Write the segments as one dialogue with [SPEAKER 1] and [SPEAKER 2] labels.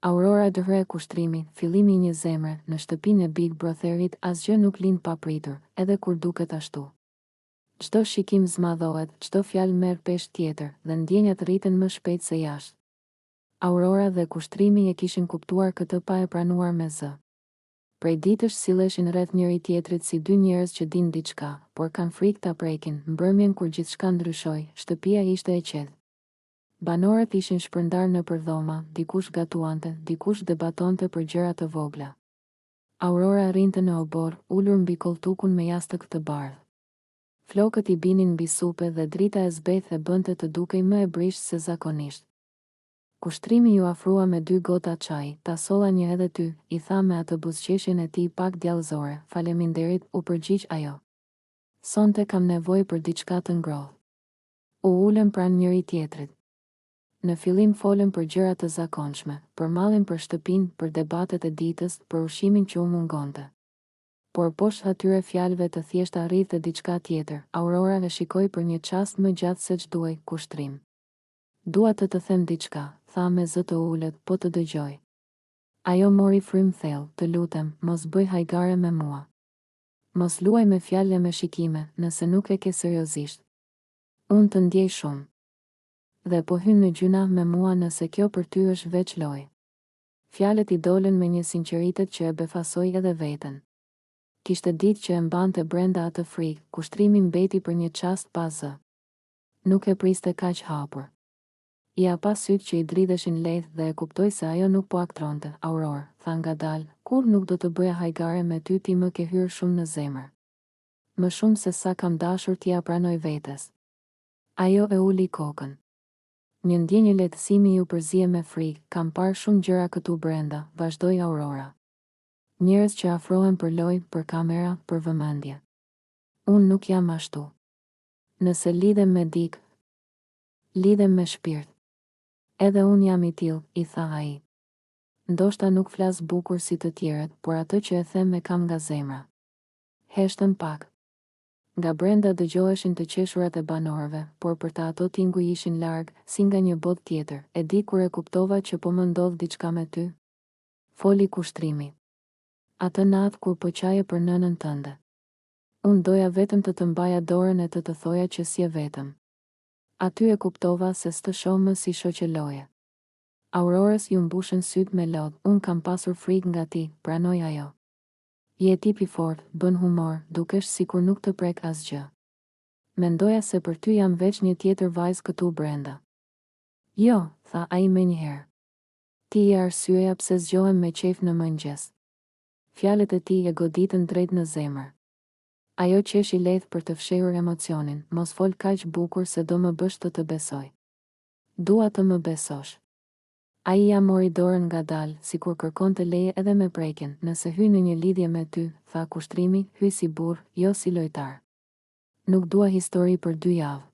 [SPEAKER 1] Aurora dërre kushtrimi, fillimi i një zemre, në shtëpinë e Big Brotherit asgjë nuk lind pa pritur, edhe kur duket ashtu. Çdo shikim zmadhohet, çdo fjalë merr peshë tjetër, dhe ndjenjat rriten më shpejt se jashtë. Aurora dhe kushtrimi e kishin kuptuar këtë pa e pranuar me zë. Prej ditësh silleshin rreth njëri tjetrit si dy njerëz që dinë diçka, por kanë frikë ta prekin. Mbrëmjen kur gjithçka ndryshoi, shtëpia ishte e qetë. Banorët ishin shpërndar nëpër dhoma, dikush gatuante, dikush debatonte për gjëra të vogla. Aurora rrinte në obor, ulur mbi koltukun me jastëk të bardhë. Flokët i binin mbi supe dhe drita e zbethë e bënte të dukej më e brishtë se zakonisht. Kushtrimi ju afrua me 2 gota çaj, ta solla një edhe ty, i tha me atë buzëqeshjen e tij pak djallëzore. Faleminderit, u përgjigj ajo. Sonte kam nevojë për diçka të ngrohtë. U ulën pranë njëri tjetrit. Në fillim folën për gjëra të zakonshme, për mallin, për shtëpinë, për debatet e ditës, për ushqimin që u mungonte. Por poshtë atyre fjalëve të thjeshta rrithte diçka tjetër. Aurora e shikoi për një çast më gjatë se ç'duaj. Kushtrim. Dua të them diçka, tha me zë të ulët, po të dëgjoj. Ajo mori frym thellë, të lutem, mos bëj hajgare me mua. Mos luaj me fjalë e me shikime, nëse nuk e ke seriozisht. Unë të ndjej shumë. Dhe po hyn në gjuna me mua nëse kjo për ty është veç lojë. Fjalët i dolën me një sinqeritet që e befasoi edhe veten. Kishte ditë që e mbante brenda atë frikë. Kushtrimi mbeti për një çast pa zë. Nuk e priste kaq hapur. I hapa sytë që i dridheshin lehtë dhe e kuptoi se ajo nuk po aktronte. Auror, tha ngadalë, kur nuk do të bëja hajgare me ty, ti më ke hyrë shumë në zemër. Më shumë se sa kam dashur t'ia pranoj vetes. Ajo e uli kokën. Një ndjenjë lehtësimi ju përzie me frikë. Kam parë shumë gjëra këtu brenda, vazhdoi Aurora. Njerëz që afrohen për lojë, për kamera, për vëmendje. Unë nuk jam ashtu. Nëse lidhem me dikë, lidhem me shpirt. Edhe unë jam i tillë, i tha ai. Ndoshta nuk flas bukur si të tjerët, por atë që e them e kam nga zemra. Heshtën pak. Nga brenda dëgjoheshin të qeshurat e banorëve, por për ta ato tingu ishin larg, si nga një botë tjetër. E di kur e kuptova që po më ndodh diçka me ty? Foli kushtrimi. Atë natë kur po qaje për nënën tënde. Unë doja vetëm të mbaja dorën e të thoja që si e vetëm. Aty e kuptova se s'të shoh më si shoqe loje. Aurorës ju mbushën sytë me lodh. Unë kam pasur frikë nga ti, pranoi ajo. Je tip i fortë, bën humor, dukesh sikur nuk të prek asgjë. Mendoja se për ty jam veç një tjetër vajzë këtu brenda. Jo, tha ai menjëherë. Ti je arsyeja pse zgjohem me qejf në mëngjes. Fjalët e tij e goditën drejt në zemër. Ajo qeshi lehtë për të fshehur emocionin. Mos fol kaq bukur se do më bësh të besoj. Dua të më besosh. Ai ja mori dorën ngadalë, sikur kërkonte leje edhe me prekjen. Nëse hyj në një lidhje me ty, tha kushtrimi, hyj si burr, jo si lojtar. Nuk dua histori për 2 javë.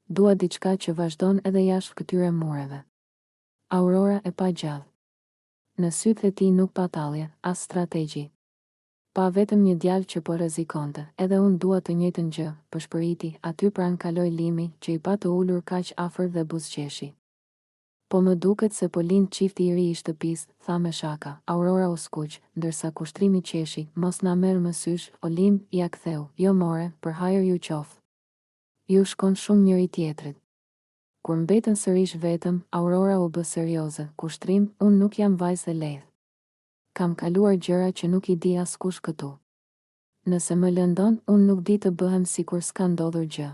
[SPEAKER 1] Dua diçka që vazhdon edhe jashtë këtyre mureve. Aurora e pa gjallë. Në sytë e tij nuk pa tallje, as strategji. Pa vetëm një djalë që po rrezikonte. Edhe unë dua të njëjtën gjë, përshpëriti. Aty pranë kaloi Limi, që i pa të ulur kaq afër dhe buzëqeshi. Po më duket se po lind çifti i ri i shtëpisë, tha me shaka. Aurora u skuq, ndërsa kushtrimi qeshi, mos na merr më sysh, o Lim, ja ktheu. Jo more, për hajër ju qoftë. Ju shkon shumë njëri tjetrit. Kur mbetën sërish vetëm, Aurora u bë serioze. Kushtrim, unë nuk jam vajzë e lehtë. Kam kaluar gjëra që nuk i di askush këtu. Nëse më lëndon, unë nuk di të bëhem sikur s'ka ndodhur gjë.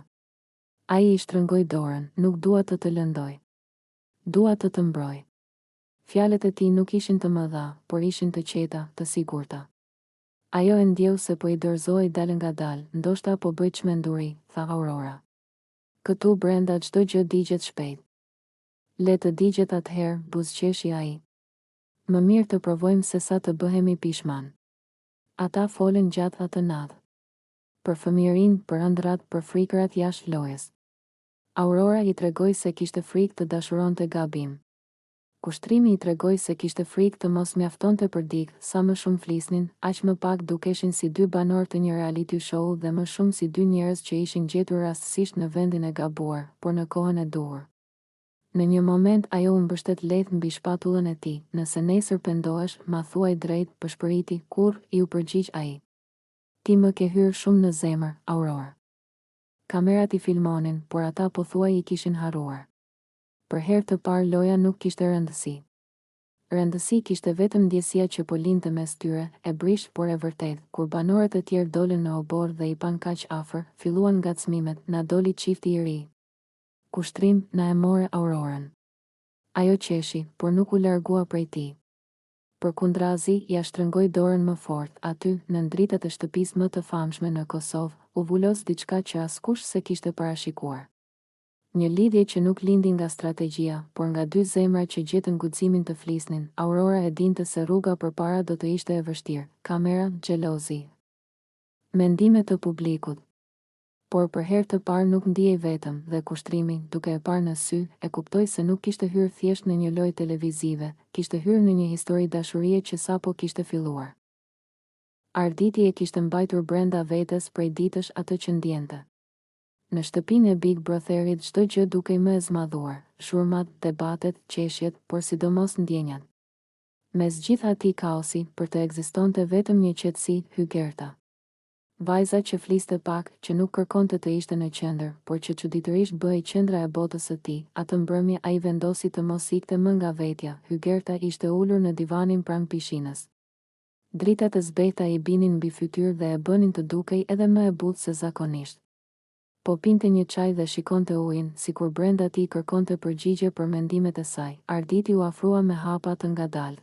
[SPEAKER 1] Ai i shtrëngoi dorën, nuk dua të lëndoj. Dua të mbroj. Fjalët e tij nuk ishin të mëdha, por ishin të qeta, të sigurta. Ajo e ndjeu se po i dorëzoi dalë ngadalë, ndoshta po bëj çmenduri, tha Aurora. Këtu brenda çdo gjë digjet shpejt. Le të digjet atëherë, buzëqeshi ai. Më mirë të provojmë se sa të bëhemi pishman. Ata folën gjatë atë natë. Për fëmijërinë, për ëndrat, për frikërat jashtë lojës. Aurora i tregoi se kishte frikë të dashuronte gabim. Kushtrimi i tregoi se kishte frikë të mos mjaftonte për dikë. Sa më shumë flisnin, aq më pak dukeshin si 2 banorë të një reality show dhe më shumë si 2 njerëz që ishin gjetur rastësisht në vendin e gabuar, por në kohën e duhur. Në një moment ajo u mbështet lehtë mbi shpatullën e tij. Nëse nesër pendohesh, ma thuaj drejt, përshpëriti, kur i u përgjigj ai. Ti më ke hyrë shumë në zemër, Aurora. Kamerat i filmonin, por ata pothuaj i kishin harruar. Për herë të parë loja nuk kishte rëndësi. Rëndësi kishte vetëm ndjesia që po lindte mes tyre, e brisht por e vërtet. Kur banorët e tjerë dolën në obor dhe i pan kaq afër, filluan ngacmimet, na doli çifti i ri. Kushtrim, na e more Aurorën. Ajo qeshi, por nuk u largua prej tij. Përkundrazi, ja shtrëngoi dorën më fort. Aty, në dritat e shtëpisë më të famshme në Kosovë, u vulos diçka që askush se kishte parashikuar. Një lidhje që nuk lindi nga strategjia, por nga dy zemra që gjetën guximin të flisnin. Aurora e dinte se rruga përpara do të ishte e vështirë. Kamera, xhelozi. Mendimet të publikut. Por për herë të parë nuk ndihej vetëm dhe kushtrimi, duke e parë në sy, e kuptoi se nuk kishte hyrë thjesht në një lojë televizive, kishte hyrë në një histori dashurie që sapo kishte filluar. Arditi e kishte mbajtur brenda vetes prej ditësh atë që ndjente. Në shtëpinë e Big Brotherit çdo gjë dukej më e zmadhuar, shurmat, debatet, qeshjet, por sidomos ndjenjat. Mes gjithë atij kaosi, për të ekzistonte vetëm një qetësi, Hygerta. Vajza që fliste pak, që nuk kërkonte të ishte në qendër, por që çuditërisht bëhej qendra e botës së tij. Atë mbrëmje ai vendosi të mos ikte më nga vetja. Hygerta ishte ulur në divanin pranë pishinës. Dritat e zbehta i binin mbi fytyrë dhe e bënin të dukej edhe më e butë se zakonisht. Po pinte një çaj dhe shikonte ujin, sikur brenda tij kërkonte përgjigje për mendimet e saj. Arditi u afrua me hapa të ngadalë.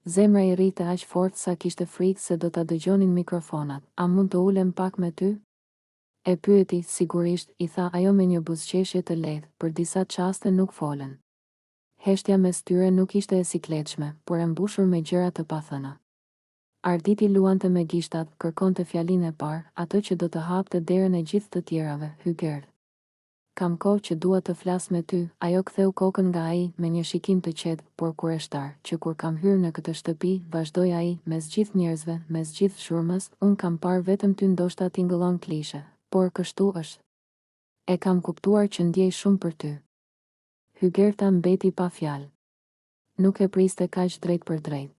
[SPEAKER 1] Zemra i rrite aq fort sa kishte frikë se do ta dëgjonin mikrofonat. A mund të ulem pak me ty? E pyeti, sigurisht, i tha ajo me një buzëqeshje të lehtë, për disa çaste nuk folën. Heshtja mes tyre nuk ishte e sikletshme, por e mbushur me gjëra të pathëna. Arditi luante me gishtat, kërkonte fjalinë e parë, atë që do të hapte derën e gjithë të tjerave. Hygert. Kam kohë që dua të flas me ty, ajo ktheu kokën nga ai me një shikim të qetë, por kureshtar, që kur kam hyrë në këtë shtëpi, vazhdoi ai, mes gjithë njerëzve, mes gjithë shurmës, un kam parë vetëm ty, ndoshta tingëllon klishe, por kështu është. E kam kuptuar që ndjej shumë për ty. Hygerta mbeti pa fjalë. Nuk e priste kaq drejt për drejt.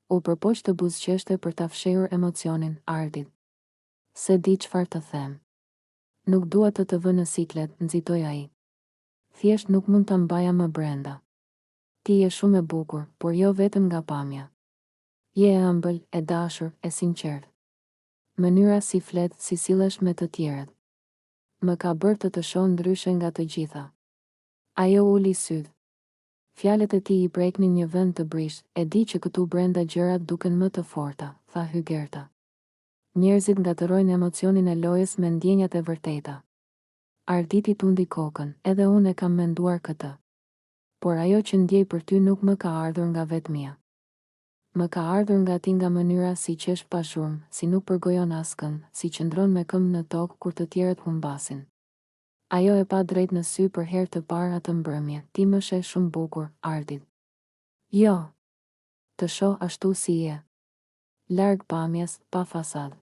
[SPEAKER 1] U përpoq të buzëqeshte për ta fshehur emocionin, Ardit. Se di çfarë të them. Nuk dua të vë në siklet, nxitoi ai. Thjesht nuk mund ta mbaja më brenda. Ti je shumë e bukur, por jo vetëm nga pamja. Je e ëmbël, e dashur, e sinqert. Mënyra si flet, si sillesh me të tjerët. Më ka bërë të shoh ndryshe nga të gjitha. Ajo uli syt. Fjalët e tij i preknin një vend të brisht. E di që këtu brenda gjërat duken më të forta, tha Hygerta. Njerëzit ngatërojnë emocionin e lojës me ndjenjat e vërteta. Arditi tundi kokën, edhe unë e kam menduar këtë. Por ajo që ndjej për ty nuk më ka ardhur nga vetmia. Më ka ardhur nga ti, nga mënyra si qesh pa zhurmë, si nuk përgojon askënd, si qëndron me këmbë në tokë kur të tjerët humbasin. Ajo e pa drejt në sy për herë të parë atë mbrëmje. Ti më sheh shumë bukur, Ardit. Jo. Të shoh ashtu si je. Larg pamjes, pa fasadë.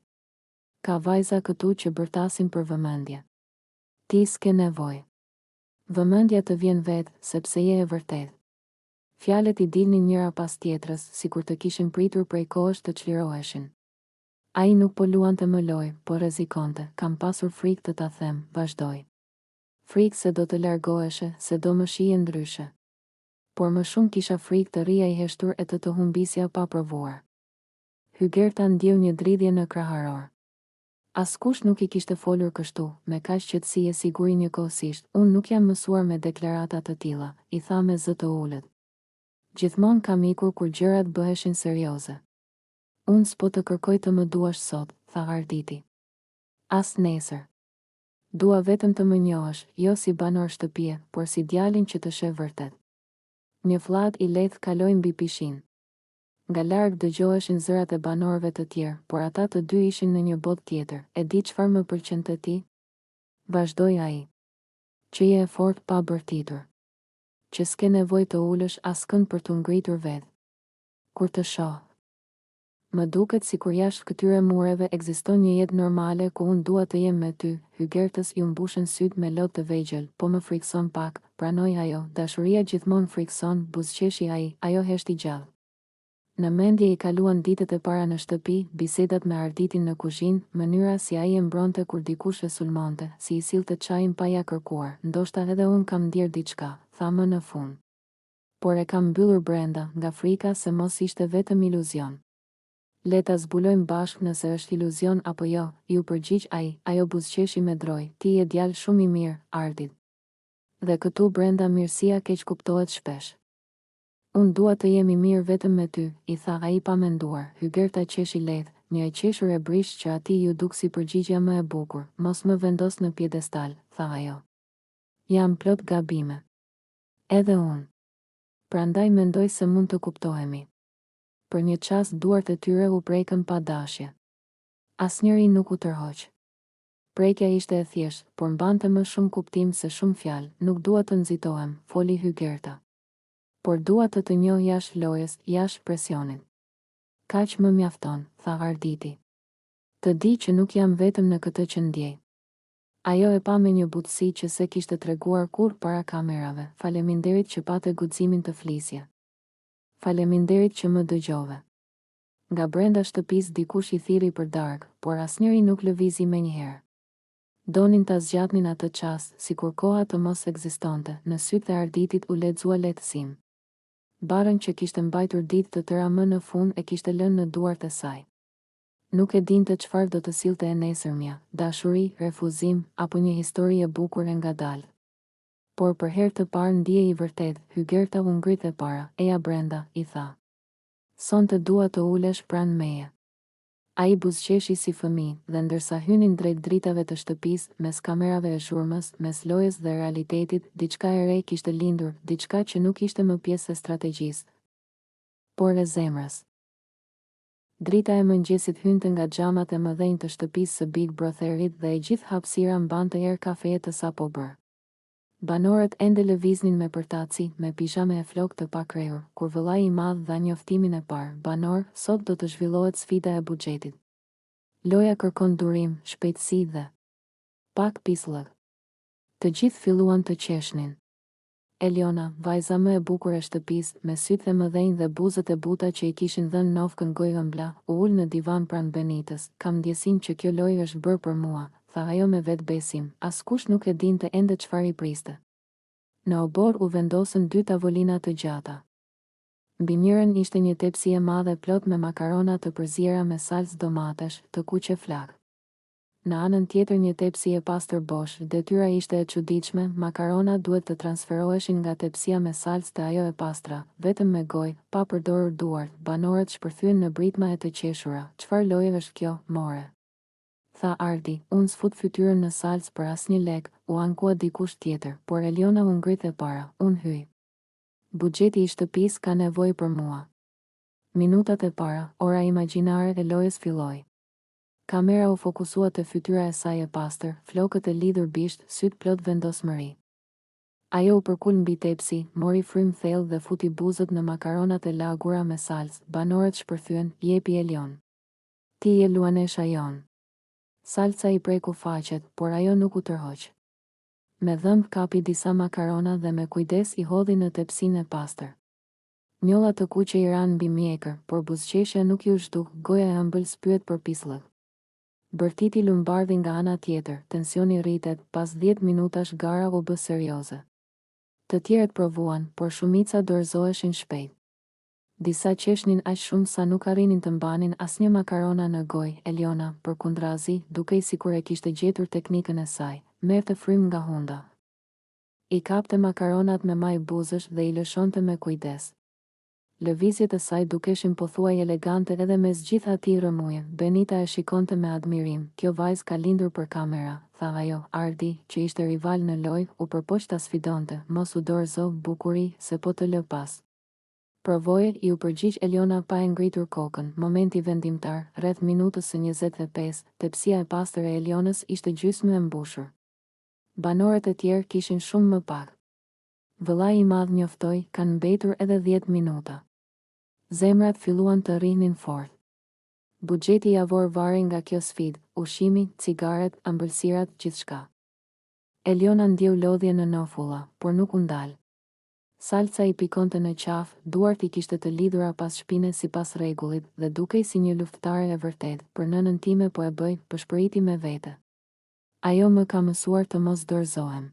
[SPEAKER 1] Ka vajza këtu që bërtasin për vëmendje. Ti s'ke nevojë. Vëmendja të vjen vetë, sepse je e vërtet. Fjalët i dilnin njëra pas tjetrës, sikur të kishin pritur prej kohësh të çliroheshin. Ai nuk po luante më lojë, po rrezikonte. Kam pasur frikë të ta them, vazhdoi. Frikë se do të largoheshe, se do më shije ndryshe. Por më shumë kisha frikë të rria i heshtur e të humbisja pa provuar. Hygerta ndjeu një dridhje në kraharor. Askush nuk i kishte folur kështu, me kaq qetësi e siguri njëkohësisht. Unë nuk jam mësuar me deklarata të tilla, i tha me zë të ulët. Gjithmonë kam ikur kur gjërat bëheshin serioze. Unë s'po të kërkoj të më duash sot, tha Arditi. As nesër. Dua vetëm të më njohësh, jo si banor shtëpie, por si djalin që të sheh vërtet. Një fllad i lehtë kaloi mbi pishinë. Nga larg dëgjoheshin zërat e banorëve të tjerë, por ata të dy ishin në një botë tjetër. E di çfarë më pëlqente ti? Vazhdoi ai. Që je e fortë pa bërtitur. Që s'ke nevojë të ulesh askënd për t'u ngritur vetë. Kur të shoh, Më duket si kur jashtë këtyre mureve ekziston një jetë normale ku unë dua të jem me ty, Hygertës ju mbushën syt me lot të vegjël, po më frikson pak, pranoi ajo, dashuria gjithmonë frikson, buzëqeshi ai, ajo heshti gjallë. Në mendje i kaluan ditët e para në shtëpi, bisedat me Arditin në kuzhinë, mënyra si ai e mbronte kur dikush e sulmonte, si i sillte çajin pa ja kërkuar, ndoshta edhe unë kam ndier diçka, tha më në fund. Por e kam mbyllur brenda, nga frika se mos ishte vetëm iluzion. Le ta zbulojmë bashkë nëse është iluzion apo jo, ju përgjigj ai, ajo buzëqeshi me droj, ti je djalë shumë i mirë, Ardit. Dhe këtu brenda mirësia keq kuptohet shpesh. Unë dua të jem i mirë vetëm me ty, i tha ai pa menduar. Hygerta qeshi lehtë, një e qeshur e brish që ati ju duk si përgjigja më e bukur, mos më vendos në pjedestal, tha ajo. Jam plot gabime. Edhe unë. Prandaj mendoj se mund të kuptohemi. Për një çast duart e tyre u prekën pa dashje. Asnjëri nuk u tërhoq. Prekja ishte e thjeshtë, por mbante më shumë kuptim se shumë fjalë, nuk dua të nxitohem, foli Hygerta. Por dua të njoh jashtë lojës, jashtë presionit. Kaq më mjafton, tha Arditi. Të di që nuk jam vetëm në këtë që ndjej. Ajo e pa me një butësi që se kishte treguar kur para kamerave. Faleminderit që pate guximin të flisje. Faleminderit që më dëgjove. Nga brenda shtëpis dikush i thiri për darkë, por asnjëri nuk lëvizi menjëherë. Donin ta zgjatnin atë çast, sikur koha të mos ekzistonte. Në sytë e Arditit u lexua lehtësim. Barën që kishte mbajtur ditë të tëra më në fund e kishte lënë në duart e saj. Nuk e dinte çfarë do të sillte e nesërmja, dashuri, refuzim, apo një histori e bukur e ngadalë. Por për herë të parë ndjej i vërtet, Hygerta u ngrit e para, eja brenda, i tha. Sonte dua të ulesh pranë meje. Ai buzëqeshi si fëmijë, dhe ndërsa hynin drejt dritave të shtëpisë, mes kamerave e zhurmës, mes lojës dhe realitetit, diçka e re kishte lindur, diçka që nuk ishte më pjesë e strategjisë, por e zemrës. Drita e mëngjesit hynte nga xhamat e mëdhenj të shtëpisë së Big Brotherit dhe e gjithë hapësira mbante erë kafeje të sapo bërë. Banorët ende lëviznin me përtaci, me pijame e flokë të pakrehur, kur vëllai i madh dha njoftimin e parë. Banor, sot do të zhvillohet sfida e buxhetit. Loja kërkon durim, shpejtësi dhe pak pislëg. Të gjithë filluan të qeshnin. Eliona, vajza më e bukur e shtëpisë, me sytë e mëdhenj dhe buzët e buta që i kishin dhënë nofkën gojë ëmbla, u ul në divan pranë Benitës. Kam ndjesinë që kjo lojë është bërë për mua, tha ajo me vetbesim, askush nuk e dinte ende çfarë i priste. Në obor u vendosën 2 tavolina të gjata. Mbi njërin ishte një tepsi e madhe plot me makarona të përziera me salcë domatesh, të kuqe flak. Në anën tjetër një tepsi e pastër bosh, detyra ishte e çuditshme, makarona duhet të transferoheshin nga tepsia me salcë te ajo e pastra, vetëm me gojë, pa përdorur duart. Banorët shpërthyen në britma e të qeshura. Çfarë loje është kjo, more? Tha Ardi, unë s'fut fytyrën në salcë për asnjë lek, u ankua dikush tjetër, por Eliona u ngrit e para, unë hyj. Buxheti i shtëpisë ka nevojë për mua. Minutat e para, ora imagjinare e lojës filloi. Kamera u fokusua te fytyra e saj e pastër, flokët e lidhur bisht, syt plot vendosmëri. Ajo u përkul mbi tepsi, mori frym thellë dhe futi buzët në makaronat e lagura me salcë. Banorët shpërthyen, jepi Elion. Ti je luanesha jon. Salca i preku faqet, por ajo nuk u tërhoq. Me dhëmb kapi disa makarona dhe me kujdes i hodhi në tepsinë e pastër. Njolla të kuqe i ran mbi mjekër, por buzëqeshja nuk ju zhduk, goja e ëmbël spyet për pislëk. Bërtiti lumbardhi nga ana tjetër, tensioni rritet, pas 10 minutash gara u bë serioze. Të tjerët provuan, por shumica dorëzoheshin shpejt. Disa qeshnin aq shumë sa nuk arrinin të mbanin asnjë makarona në gojë. Eliona, përkundrazi, dukej sikur e kishte gjetur teknikën e saj, merrte frym nga hunda. I kapte makaronat me maj buzësh dhe i lëshonte me kujdes. Lëvizjet e saj dukeshin pothuaj elegante edhe mes gjithë atij rrëmuje. Benita e shikonte me admirim. Kjo vajzë ka lindur për kamera, tha ajo. Ardi, që ishte rival në lojë, u përpoq ta sfidonte. Mos u dorëzo, bukuri, se po të lë pas. Provoje, i u përgjigj Eliona pa e ngritur kokën. Momenti vendimtar, rreth minutës së 25, tepsia e pastër e Elionës ishte gjysmë e mbushur. Banorët e tjerë kishin shumë më pak. Vëllai i madh njoftoi, kanë mbetur edhe 10 minuta. Zemrat filluan të rrihnin fort. Buxheti javor varet nga kjo sfidë, ushqimi, cigaret, ëmbëlsirat, gjithçka. Eliona ndjeu lodhje në nofulla, por nuk u ndal. Salca i pikonte në qaf, duart i kishte të lidhura pas shpine sipas rregullit dhe dukej si një luftare e vërtet, për nënën time po e bëj, pëshpëriti me vete. Ajo më ka mësuar të mos dorëzohem.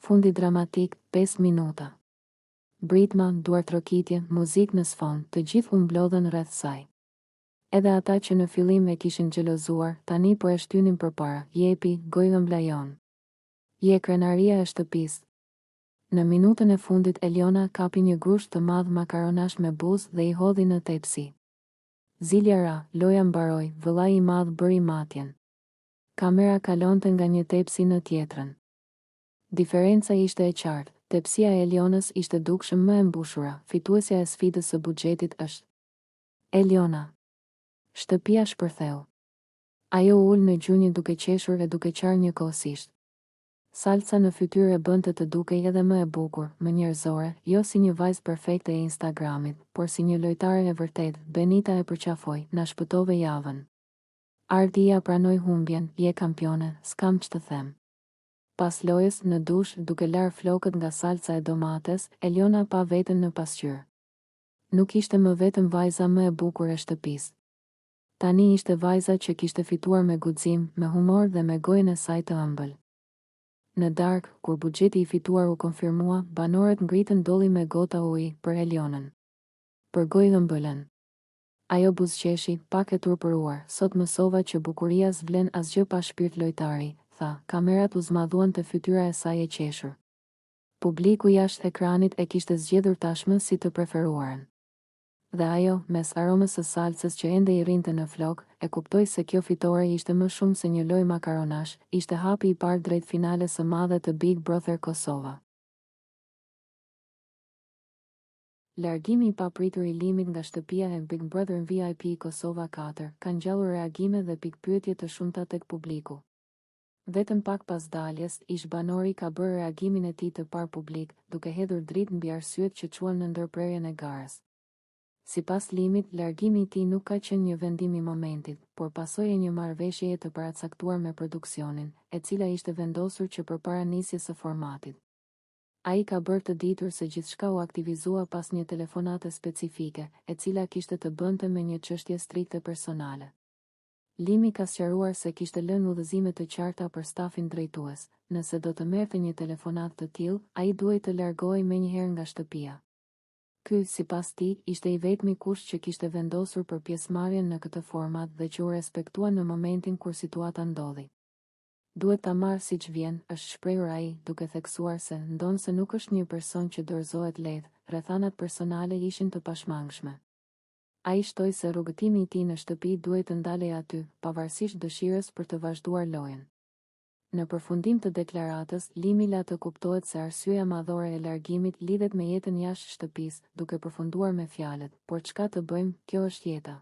[SPEAKER 1] Fundi dramatik, 5 minuta. Britma, duartrokitje, muzikë në sfond, të gjithë u mblodhen rreth saj. Edhe ata që në fillim e kishin xhelozuar, tani po e shtynin përpara, jepi, gojë mblajon. Je krenaria e shtëpisë. Në minutën e fundit Eliona kapi një grusht të madh makaronash me buzë dhe i hodhi në tepsi. Zilja ra, loja mbaroi, vëllai i madh bëri matjen. Kamera kalonte nga një tepsi në tjetrën. Diferenca ishte e qartë, tepsia e Elionës ishte dukshëm më e mbushura, fituesja e sfidës së buxhetit është Eliona. Shtëpia shpërtheu. Ajo ul në gjunjë duke qeshur e duke qarë njëkohësisht. Salca në fytyrë e bënte të dukej edhe më e bukur, më njerëzore, jo si një vajzë perfekte e Instagramit, por si një lojtare e vërtet. Benita e përqafoi, na shpëtove javën. Ardia pranoi humbjen, je kampione, s'kam ç'të them. Pas lojës, në dush, duke larë flokët nga salca e domates, Eliona pa veten në pasqyrë. Nuk ishte më vetëm vajza më e bukur e shtëpisë. Tani ishte vajza që kishte fituar me guxim, me humor dhe me gojën e saj të ëmbël. Në darkë, kur buxheti i fituar u konfirmua, banorët ngritën dolli me gota uji për Elionën. Për gojë ëmbëlën. Ajo buzëqeshi, pak e turpëruar, sot mësova që bukuria s'vlen asgjë pa shpirt lojtari, tha, kamerat u zmadhuan të fytyra e saj e qeshur. Publiku jashtë ekranit e kishte zgjedhur tashmë si të preferuaren. Dhe ajo, mes aromës së salcës që ende i rrinte në flok, e kuptoi se kjo fitore ishte më shumë se një lojë makaronash, ishte hapi i parë drejt finales së madhe të Big Brother Kosova. Largimi i papritur i Limit nga shtëpia e Big Brother VIP Kosova 4 ka ngjallur reagime dhe pikpyetje të shumta tek publiku. Vetëm pak pas daljes, ish banori ka bërë reagimin e tij të parë publik, duke hedhur dritë mbi arsyet që çuan në ndërprerjen e garës. Sipas Limit, largimi i tij nuk ka qenë një vendim i momentit, por pasojë e një marrëveshjeje të paracaktuar me produksionin, e cila ishte vendosur që përpara nisjes së formatit. Ai ka bërë të ditur se gjithçka u aktivizua pas një telefonate specifike, e cila kishte të bënte me një çështje strikte personale. Limi ka sqaruar se kishte lënë udhëzime të qarta për stafin drejtues. Nëse do të merrte një telefonat të tillë, ai duhej të largohej menjëherë nga shtëpia. Ky, sipas tij, ishte i vetmi kusht që kishte vendosur për pjesëmarrjen në këtë format dhe që u respektua në momentin kur situata ndodhi. Duhet ta marr siç vjen, është shprehur ai, duke theksuar se ndonse se nuk është një person që dorëzohet lehtë, rrethanat personale ishin të pashmangshme. Ai shtoi se rrugëtimi i tij në shtëpi duhet të ndalej aty, pavarësisht dëshirës për të vazhduar lojën. Në përfundim të deklaratës, Limi la të kuptohet se arsyeja madhore e largimit lidhet me jetën jashtë shtëpisë, duke përfunduar me fjalët, por çka të bëjmë, kjo është jeta.